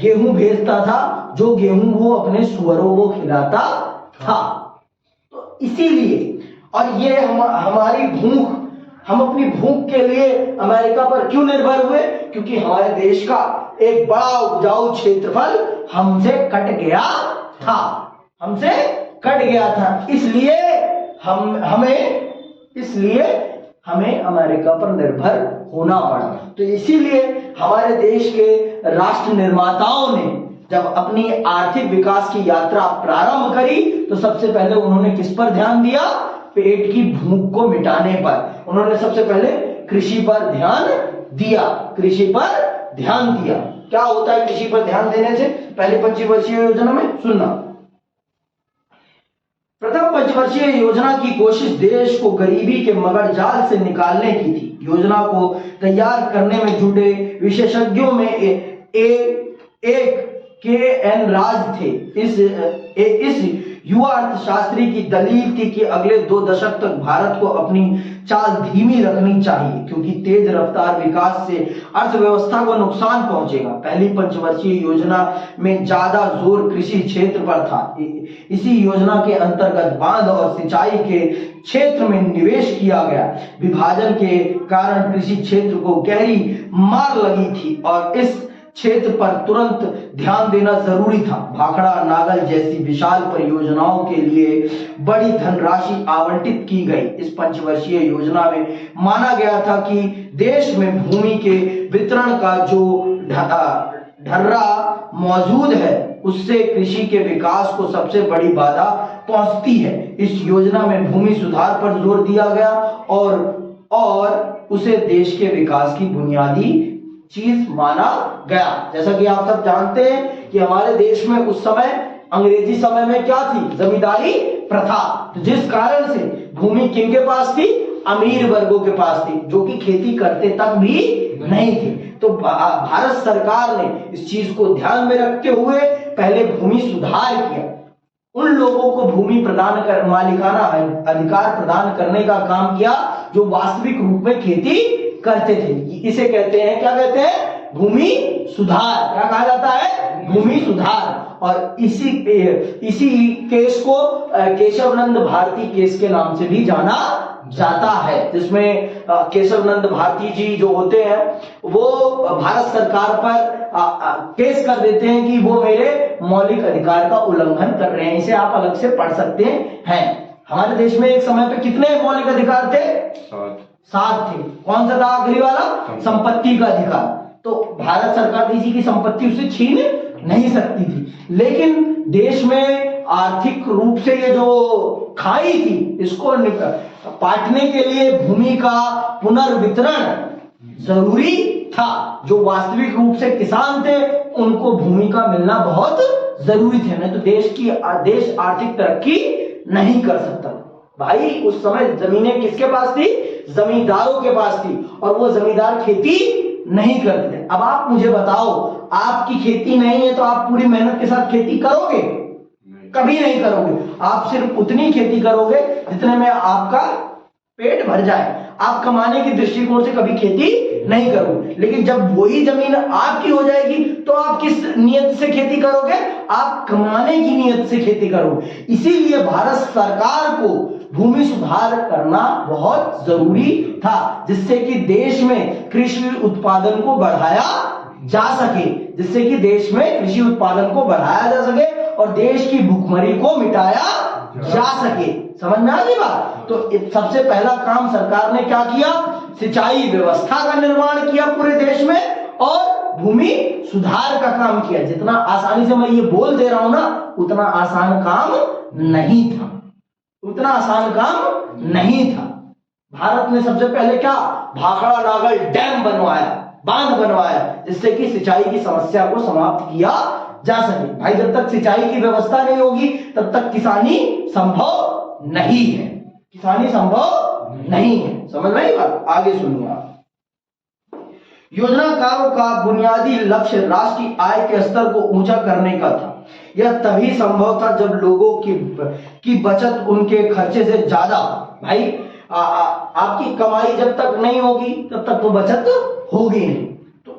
गेहूं भेजता था जो गेहूं वो अपने सुअरों को खिलाता था। तो इसीलिए, और ये हमारी भूख, हम अपनी भूख के लिए अमेरिका पर क्यों निर्भर हुए? क्योंकि हमारे देश का एक बड़ा उपजाऊ क्षेत्रफल हमसे कट गया था। इसलिए हमें अमेरिका पर निर्भर होना पड़ा। तो इसीलिए हमारे देश के राष्ट्र निर्माताओं ने जब अपनी आर्थिक विकास की यात्रा प्रारंभ करी तो सबसे पहले उन्होंने किस पर ध्यान दिया? पेट की भूख को मिटाने पर। उन्होंने सबसे पहले कृषि पर ध्यान दिया। कृषि पर ध्यान दिया। क्या होता है कृषि पर ध्यान देने से पहली पंचवर्षीय योजना में? सुनना, प्रथम पंचवर्षीय योजना की कोशिश देश को गरीबी के मगर जाल से निकालने की थी। योजना को तैयार करने में जुटे विशेषज्ञों में एक के.एन. राज थे। इस युवा अर्थशास्त्री की दलील थी कि अगले 2 दशक तक भारत को अपनी चाल धीमी रखनी चाहिए क्योंकि तेज रफ्तार विकास से अर्थव्यवस्था को नुकसान पहुंचेगा। पहली पंचवर्षीय योजना में ज्यादा जोर कृषि क्षेत्र पर था। इसी योजना के अंतर्गत बांध और सिंचाई के क्षेत्र में निवेश किया गया। विभाजन के कारण कृषि क्षेत्र को गहरी मार लगी थी और इस क्षेत्र पर तुरंत ध्यान देना जरूरी था। भाखड़ा नागल जैसी विशाल परियोजनाओं के लिए बड़ी धनराशि आवंटित की गई। इस पंचवर्षीय योजना में माना गया था कि देश में भूमि के वितरण का जो ढर्रा मौजूद है उससे कृषि के विकास को सबसे बड़ी बाधा पहुंचती है। इस योजना में भूमि सुधार पर जोर दिया गया और उसे देश के विकास की बुनियादी चीज माना गया। जैसा कि आप सब जानते हैं कि हमारे देश में उस समय अंग्रेजी समय में क्या थी? जमींदारी प्रथा। तो जिस कारण से भूमि किन के पास थी? अमीर वर्गों के पास थी, जो कि खेती करते तक भी नहीं थे। तो भारत सरकार ने इस चीज को ध्यान में रखते हुए पहले भूमि सुधार किया। उन लोगों को भूमि प्रदान कर मालिकाना अधिकार प्रदान करने का काम किया जो वास्तविक रूप में खेती करते थे। इसे कहते हैं, क्या कहते हैं? भूमि सुधार। क्या कहा जाता है? भूमि सुधार। और इसी केस को केशवनंद भारती केस के नाम से भी जाना जाता है, जिसमें केशवनंद भारती जी जो होते हैं वो भारत सरकार पर केस कर देते हैं कि वो मेरे मौलिक अधिकार का उल्लंघन कर रहे हैं। इसे आप अलग से पढ़ सकते हैं। हमारे देश में एक समय पे कितने मौलिक अधिकार थे? 7 थे। कौन सा था आखिरी वाला? संपत्ति का अधिकार। तो भारत सरकार किसी की संपत्ति उसे छीन नहीं सकती थी। लेकिन देश में आर्थिक रूप से ये जो खाई थी इसको पाटने के लिए भूमि का पुनर्वितरण जरूरी था। जो वास्तविक रूप से किसान थे उनको भूमि का मिलना बहुत जरूरी थे, नहीं तो देश आर्थिक तरक्की नहीं कर सकता। भाई उस समय जमीनें किसके पास थी? जमींदारों के पास थी और वो जमींदार खेती नहीं करते थे। अब आप मुझे बताओ, आपकी खेती नहीं है तो आप पूरी मेहनत के साथ खेती करोगे? कभी नहीं करोगे। आप सिर्फ उतनी खेती करोगे जितने में आपका पेट भर जाए। आप कमाने की दृष्टिकोण से कभी खेती नहीं करोगे। लेकिन जब वही जमीन आपकी हो जाएगी तो आप किस नियत से खेती करोगे? आप कमाने की नियत से खेती करोगे। इसीलिए भारत सरकार को भूमि सुधार करना बहुत जरूरी था, जिससे कि देश में कृषि उत्पादन को बढ़ाया जा सके, और देश की भूखमरी को मिटाया जा सके। समझ में आ गई बात? तो सबसे पहला काम सरकार ने क्या किया? सिंचाई व्यवस्था का निर्माण किया पूरे देश में और भूमि सुधार का काम किया। जितना आसानी से मैं ये बोल दे रहा हूं ना, उतना आसान काम नहीं था। भारत ने सबसे पहले क्या? भाखड़ा नागल डैम बनवाया, बांध बनवाया, जिससे कि सिंचाई की समस्या को समाप्त किया जा सके। भाई जब तक सिंचाई की व्यवस्था नहीं होगी तब तक किसानी संभव नहीं है। समझ में आई बात? आगे सुनिए आप। योजनाकारों का बुनियादी लक्ष्य राष्ट्रीय आय के स्तर को ऊंचा करने का था। यह तभी संभव था जब लोगों की बचत उनके खर्चे से ज्यादा। भाई आपकी कमाई जब तक नहीं होगी तब तक तो बचत होगी नहीं। तो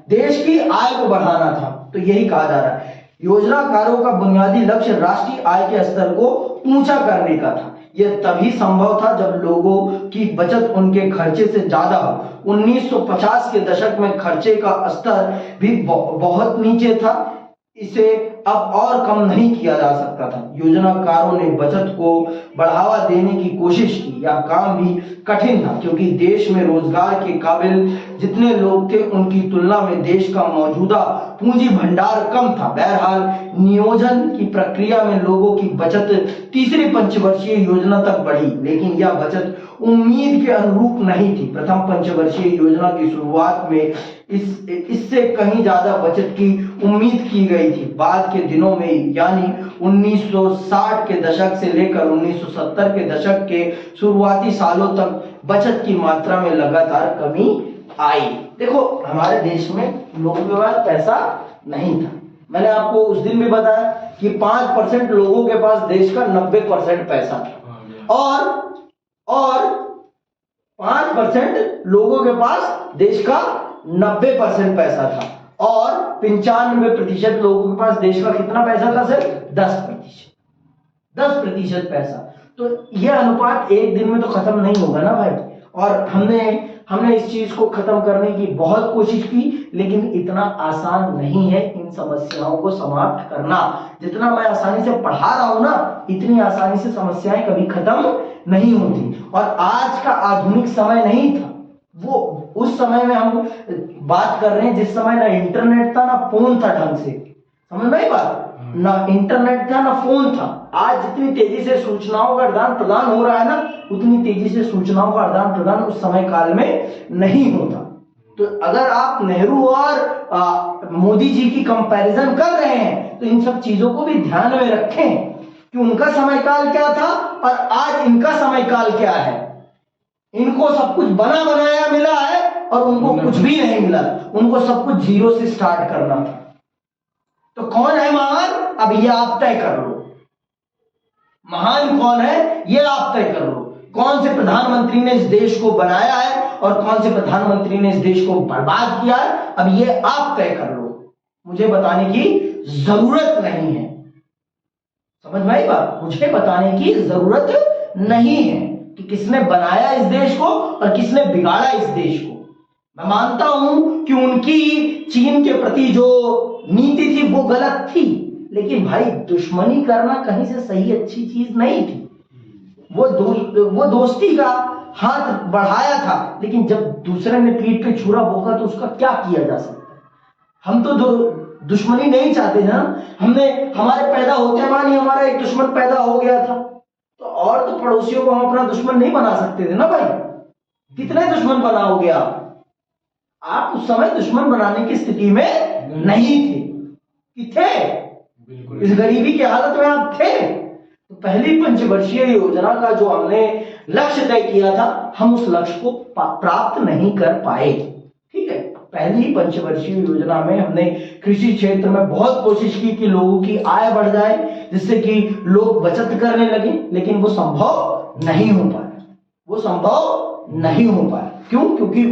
देश की आय को बढ़ाना था, तो यही कहा जा रहा है। योजनाकारों का बुनियादी लक्ष्य राष्ट्रीय आय के स्तर को ऊंचा करने का था। यह तभी संभव था जब लोगों की बचत उनके खर्चे से ज्यादा हो। 1950 के दशक में खर्चे का स्तर भी बहुत नीचे था। इसे अब और कम नहीं किया जा सकता था। योजनाकारों ने बचत को बढ़ावा देने की कोशिश की। यह काम भी कठिन था क्योंकि देश में रोजगार के काबिल जितने लोग थे उनकी तुलना में देश का मौजूदा पूंजी भंडार कम था। बहरहाल नियोजन की प्रक्रिया में लोगों की बचत तीसरी पंचवर्षीय योजना तक बढ़ी, लेकिन यह बचत उम्मीद के अनुरूप नहीं थी। प्रथम पंचवर्षीय योजना की शुरुआत में इससे कहीं ज्यादा बचत की उम्मीद की गई थी। बाद के दिनों में यानी 1960 के दशक से लेकर 1970 के दशक के शुरुआती सालों तक बचत की मात्रा में लगातार कमी आई। देखो हमारे देश में लोगों के पास पैसा नहीं था। मैंने आपको उस दिन भी बताया कि 5% लोगों के पास देश का 90% पैसा था और 5% लोगों के पास देश का 90% पैसा था और 95% लोगों के पास देश का कितना पैसा था सर? 10% पैसा। तो यह अनुपात एक दिन में तो खत्म नहीं होगा ना भाई। और हमने इस चीज को खत्म करने की बहुत कोशिश की, लेकिन इतना आसान नहीं है इन समस्याओं को समाप्त करना। जितना मैं आसानी से पढ़ा रहा हूं ना, इतनी आसानी से समस्याएं कभी खत्म नहीं होती। और आज का आधुनिक समय नहीं था, वो उस समय में हम बात कर रहे हैं जिस समय ना इंटरनेट था ना फोन था ढंग से। समझ में आई बात? ना इंटरनेट था ना फोन था। आज जितनी तेजी से सूचनाओं का आदान प्रदान हो रहा है ना, उतनी तेजी से सूचनाओं का आदान प्रदान उस समय काल में नहीं होता। तो अगर आप नेहरू और मोदी जी की कंपैरिजन कर रहे हैं तो इन सब चीजों को भी ध्यान में रखें कि उनका समय काल क्या था और आज इनका समय काल क्या है। इनको सब कुछ बना बनाया मिला है और उनको कुछ भी नहीं मिला। उनको सब कुछ जीरो से स्टार्ट करना था। तो कौन है महान? अब ये आप तय कर लो। महान कौन है ये आप तय कर लो। कौन से प्रधानमंत्री ने इस देश को बनाया है और कौन से प्रधानमंत्री ने इस देश को बर्बाद किया है, अब ये आप तय कर लो। मुझे बताने की जरूरत नहीं है। समझ में आई बात? मुझे बताने की जरूरत नहीं है कि किसने बनाया इस देश को और किसने बिगाड़ा इस देश को। मैं मानता हूं कि उनकी चीन के प्रति जो नीति थी वो गलत थी, लेकिन भाई दुश्मनी करना कहीं से सही अच्छी चीज नहीं थी। वो दोस्ती का हाथ बढ़ाया था, लेकिन जब दूसरे ने पीठ पे छुरा भोंका तो उसका क्या किया जा सकता है। हम तो दुश्मनी नहीं चाहते ना। हमारे पैदा होते मानी हमारा एक दुश्मन पैदा हो गया था, तो और तो पड़ोसियों को हम अपना दुश्मन नहीं बना सकते थे ना भाई। कितने दुश्मन बनाओगे आप उस समय दुश्मन बनाने की स्थिति में नहीं थे कि थे? इस गरीबी की हालत में आप थे। तो पहली पंचवर्षीय योजना का जो हमने लक्ष्य तय किया था, हम उस लक्ष्य को प्राप्त नहीं कर पाए। ठीक है, पहली पंचवर्षीय योजना में हमने कृषि क्षेत्र में बहुत कोशिश की कि लोगों की आय बढ़ जाए, जिससे कि लोग बचत करने लगे, लेकिन वो संभव नहीं हो पाया। क्यों? क्योंकि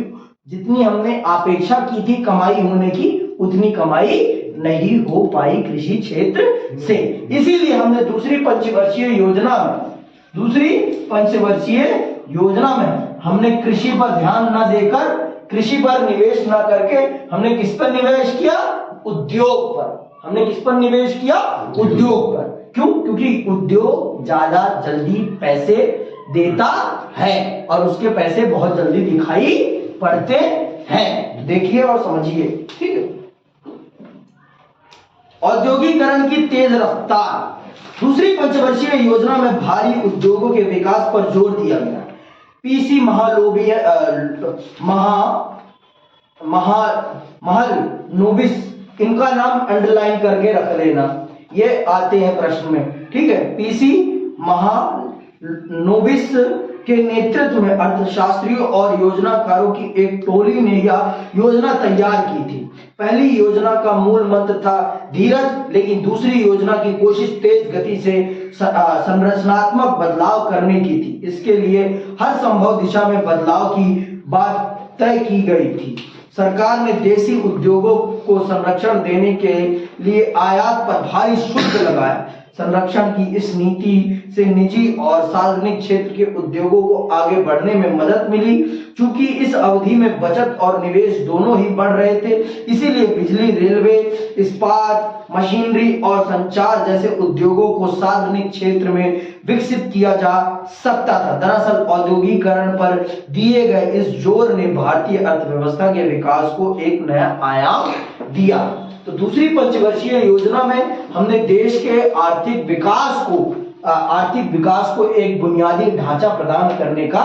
जितनी हमने अपेक्षा की थी कमाई होने की, उतनी कमाई नहीं हो पाई कृषि क्षेत्र से। इसीलिए हमने दूसरी पंचवर्षीय योजना में हमने कृषि पर ध्यान न देकर, कृषि पर निवेश न करके हमने किस पर निवेश किया? उद्योग पर। हमने किस पर निवेश किया? उद्योग पर। क्यों? क्योंकि उद्योग ज्यादा जल्दी पैसे देता है और उसके पैसे बहुत जल्दी दिखाई पढ़ते हैं। देखिए और समझिए। ठीक है, औद्योगिकरण की तेज रफ्तार। दूसरी पंचवर्षीय योजना में भारी उद्योगों के विकास पर जोर दिया गया। पीसी महालनोबिस, इनका नाम अंडरलाइन करके रख लेना, ये आते हैं प्रश्न में। ठीक है, पीसी महालनोबिस के नेतृत्व में अर्थशास्त्रियों और योजनाकारों की एक टोली ने यह योजना तैयार की थी। पहली योजना का मूल मंत्र था धीरज, लेकिन दूसरी योजना की कोशिश तेज गति से संरचनात्मक बदलाव करने की थी। इसके लिए हर संभव दिशा में बदलाव की बात तय की गई थी। सरकार ने देसी उद्योगों को संरक्षण देने के लिए आयात पर भारी शुल्क लगाया। संरक्षण की इस नीति से निजी और सार्वजनिक क्षेत्र के उद्योगों को आगे बढ़ने में मदद मिली। चूंकि इस अवधि में बचत और निवेश दोनों ही बढ़ रहे थे, इसीलिए बिजली, रेलवे, इस्पात, मशीनरी और संचार जैसे उद्योगों को सार्वजनिक क्षेत्र में विकसित किया जा सकता था। दरअसल औद्योगिकरण पर दिए गए इस जोर ने भारतीय अर्थव्यवस्था के विकास को एक नया आयाम दिया। तो दूसरी पंचवर्षीय योजना में हमने देश के आर्थिक विकास को एक बुनियादी ढांचा प्रदान करने का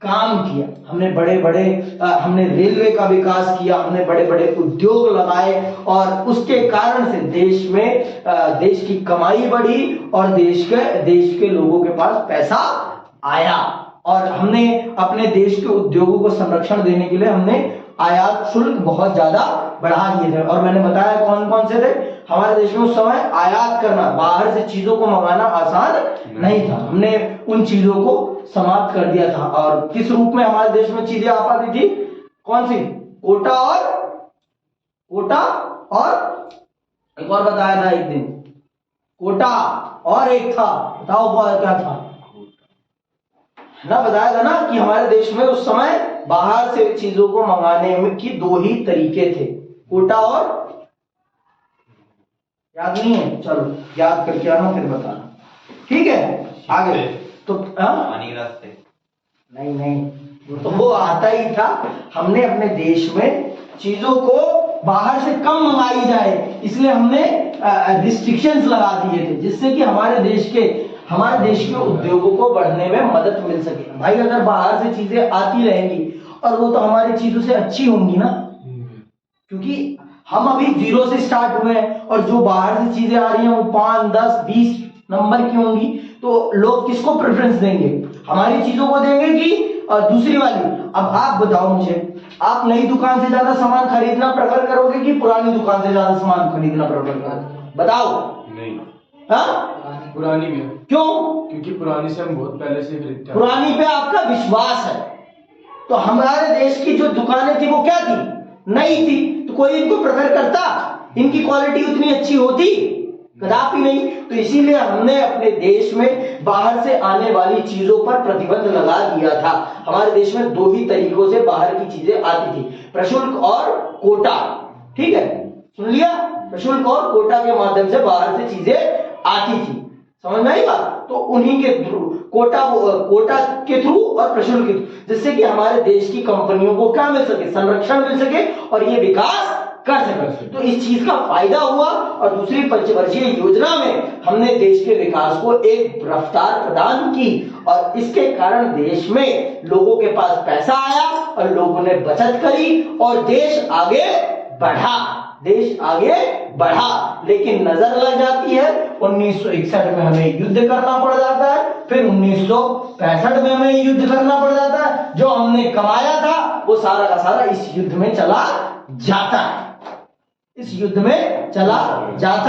काम किया। हमने हमने रेलवे का विकास किया, हमने बड़े बड़े उद्योग लगाए और उसके कारण से देश की कमाई बढ़ी और देश के लोगों के पास पैसा आया। और हमने अपने देश के उद्योगों को संरक्षण देने के लिए हमने आयात शुल्क बहुत ज्यादा बढ़ा दिए थे। और मैंने बताया कौन कौन से थे। हमारे देश में उस समय आयात करना, बाहर से चीजों को मंगाना आसान नहीं था। हमने उन चीजों को समाप्त कर दिया था। और किस रूप में हमारे देश में चीजें आ पाती थी? कौन सी? कोटा और एक और बताया था एक दिन, कोटा और एक था, बताओ वो क्या था ना? बताया था ना कि हमारे देश में उस समय बाहर से चीजों को मंगाने में की दो ही तरीके थे, कोटा और, याद नहीं है? चलो याद करके आना फिर बताना, ठीक है? आगे तो पानी रास्ते नहीं, वो आता ही था। हमने अपने देश में चीजों को बाहर से कम मंगाई जाए, इसलिए हमने रिस्ट्रिक्शंस लगा दिए थे, जिससे कि हमारे देश के उद्योगों को बढ़ने में मदद मिल सके। भाई अगर बाहर से चीजें आती रहेंगी और वो तो हमारी चीजों से अच्छी होंगी ना, क्योंकि हम अभी 0 से स्टार्ट हुए हैं और जो बाहर से चीजें आ रही हैं वो 5, 10, 20 नंबर की होंगी। तो लोग किसको प्रेफरेंस देंगे? हमारी चीजों को देंगे कि दूसरी वाली? अब आप बताओ मुझे, आप नई दुकान से ज्यादा सामान खरीदना प्रेफर करोगे कि पुरानी दुकान से ज्यादा सामान खरीदना प्रेफर करोगे? बताओ। नहीं, हाँ, पुरानी भी है। क्यों? क्योंकि पुरानी से हम बहुत पहले से खरीदते हैं। पुरानी पे आपका विश्वास है। तो हमारे देश की जो दुकानें थी वो क्या थी? नई थी। तो कोई इनको प्रेफर करता? इनकी क्वालिटी उतनी अच्छी होती? कदापि नहीं। तो इसीलिए हमने अपने देश में बाहर से आने वाली चीजों पर प्रतिबंध लगा दिया था। हमारे देश में 2 ही तरीकों से बाहर की चीजें आती थी, प्रशुल्क और कोटा। ठीक है, सुन लिया? प्रशुल्क और कोटा के माध्यम से बाहर से चीजें आती थी। समझ में आई बात? तो उन्हीं के थ्रू, कोटा के थ्रू और प्रशुल्क के थ्रू, जिससे कि हमारे देश की कंपनियों को क्या मिल सके? संरक्षण मिल सके और ये विकास कर सके। तो इस चीज का फायदा हुआ और दूसरी पंचवर्षीय योजना में हमने देश के विकास को एक रफ्तार प्रदान की और इसके कारण देश में लोगों के पास पैसा आया और लोगों ने बचत करी और देश आगे बढ़ा। लेकिन नजर लग जाती है 1961 में हमें युद्ध करना पड़ जाता है, फिर 1965 में हमें युद्ध करना पड़ जाता है। जो हमने कमाया था वो सारा का सारा इस युद्ध में चला जाता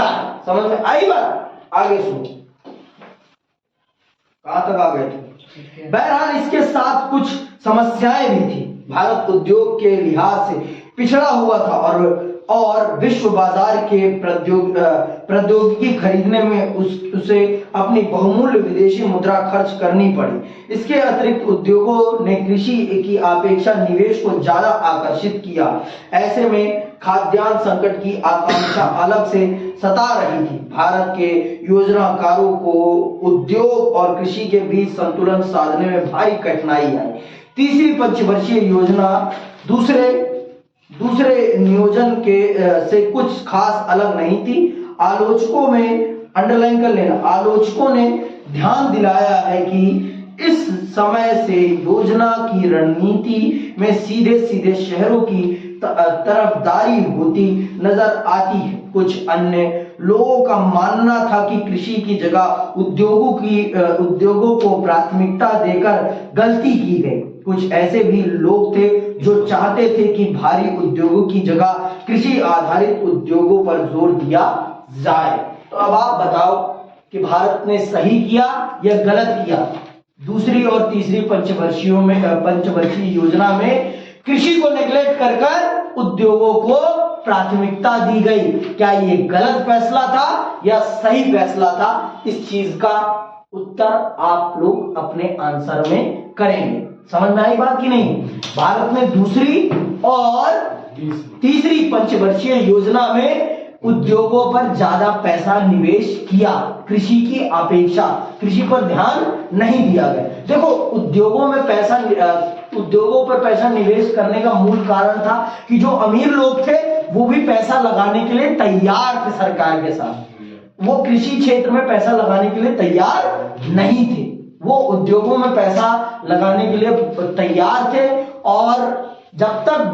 है, समझ में आई बात? आगे सुनो, कहां तक आ गए थे? बहरहाल इसके साथ कुछ समस्याएं भी थी। भारत उद्योग के लिहाज से पिछड़ा हुआ था और विश्व बाजार के प्रौद्योगिकी खरीदने में उसे अपनी बहुमूल्य विदेशी मुद्रा खर्च करनी पड़ी। इसके अतिरिक्त उद्योगों ने कृषि की अपेक्षा निवेश को ज्यादा आकर्षित किया। ऐसे में खाद्यान्न संकट की आकांक्षा अलग से सता रही थी। भारत के योजनाकारों को उद्योग और कृषि के बीच संतुलन साधने में भारी कठिनाई आई। तीसरी पंचवर्षीय योजना दूसरे नियोजन के से कुछ खास अलग नहीं थी। आलोचकों ने ध्यान दिलाया है कि इस समय से योजना की रणनीति में सीधे शहरों की तरफदारी होती नजर आती है। कुछ अन्य लोगों का मानना था कि कृषि की जगह उद्योगों को प्राथमिकता देकर गलती की गई। कुछ ऐसे भी लोग थे जो चाहते थे कि भारी उद्योगों की जगह कृषि आधारित उद्योगों पर जोर दिया जाए। तो अब आप बताओ कि भारत ने सही किया या गलत किया? दूसरी और तीसरी पंचवर्षीय योजना में कृषि को नेग्लेक्ट कर उद्योगों को प्राथमिकता दी गई। क्या ये गलत फैसला था या सही फैसला था? इस चीज का उत्तर आप लोग अपने आंसर में करेंगे। समझ में आई बात की नहीं? भारत ने दूसरी और तीसरी पंचवर्षीय योजना में उद्योगों पर ज्यादा पैसा निवेश किया, कृषि की अपेक्षा कृषि पर ध्यान नहीं दिया गया। देखो उद्योगों पर पैसा निवेश करने का मूल कारण था कि जो अमीर लोग थे वो भी पैसा लगाने के लिए तैयार थे सरकार के साथ। वो कृषि क्षेत्र में पैसा लगाने के लिए तैयार नहीं थे, वो उद्योगों में पैसा लगाने के लिए तैयार थे। और जब तक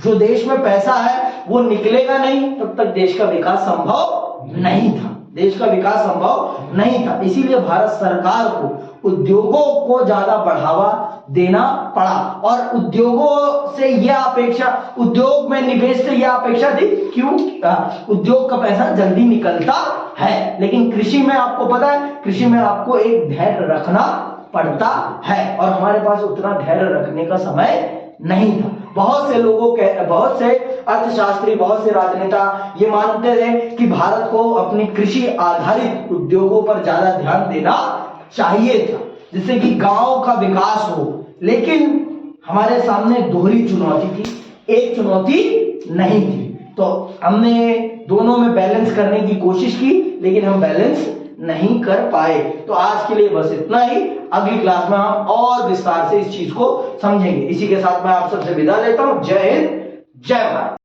जो देश में पैसा है वो निकलेगा नहीं तब तक देश का विकास संभव नहीं था, देश का विकास संभव नहीं था। इसीलिए भारत सरकार को उद्योगों को ज्यादा बढ़ावा देना पड़ा और उद्योगों से यह अपेक्षा, उद्योग में निवेश से यह अपेक्षा थी, क्यों? उद्योग का पैसा जल्दी निकलता है, लेकिन कृषि में आपको पता है, कृषि में आपको एक धैर्य रखना पड़ता है और हमारे पास उतना धैर्य रखने का समय नहीं था। बहुत से अर्थशास्त्री, बहुत से राजनेता ये मानते थे कि भारत को अपनी कृषि आधारित उद्योगों पर ज्यादा ध्यान देना चाहिए था, जिससे कि गांव का विकास हो। लेकिन हमारे सामने दोहरी चुनौती थी, एक चुनौती नहीं थी। तो हमने दोनों में बैलेंस करने की कोशिश की, लेकिन हम बैलेंस नहीं कर पाए। तो आज के लिए बस इतना ही। अगली क्लास में हम और विस्तार से इस चीज को समझेंगे। इसी के साथ मैं आप सबसे विदा लेता हूं। जय हिंद, जय भारत।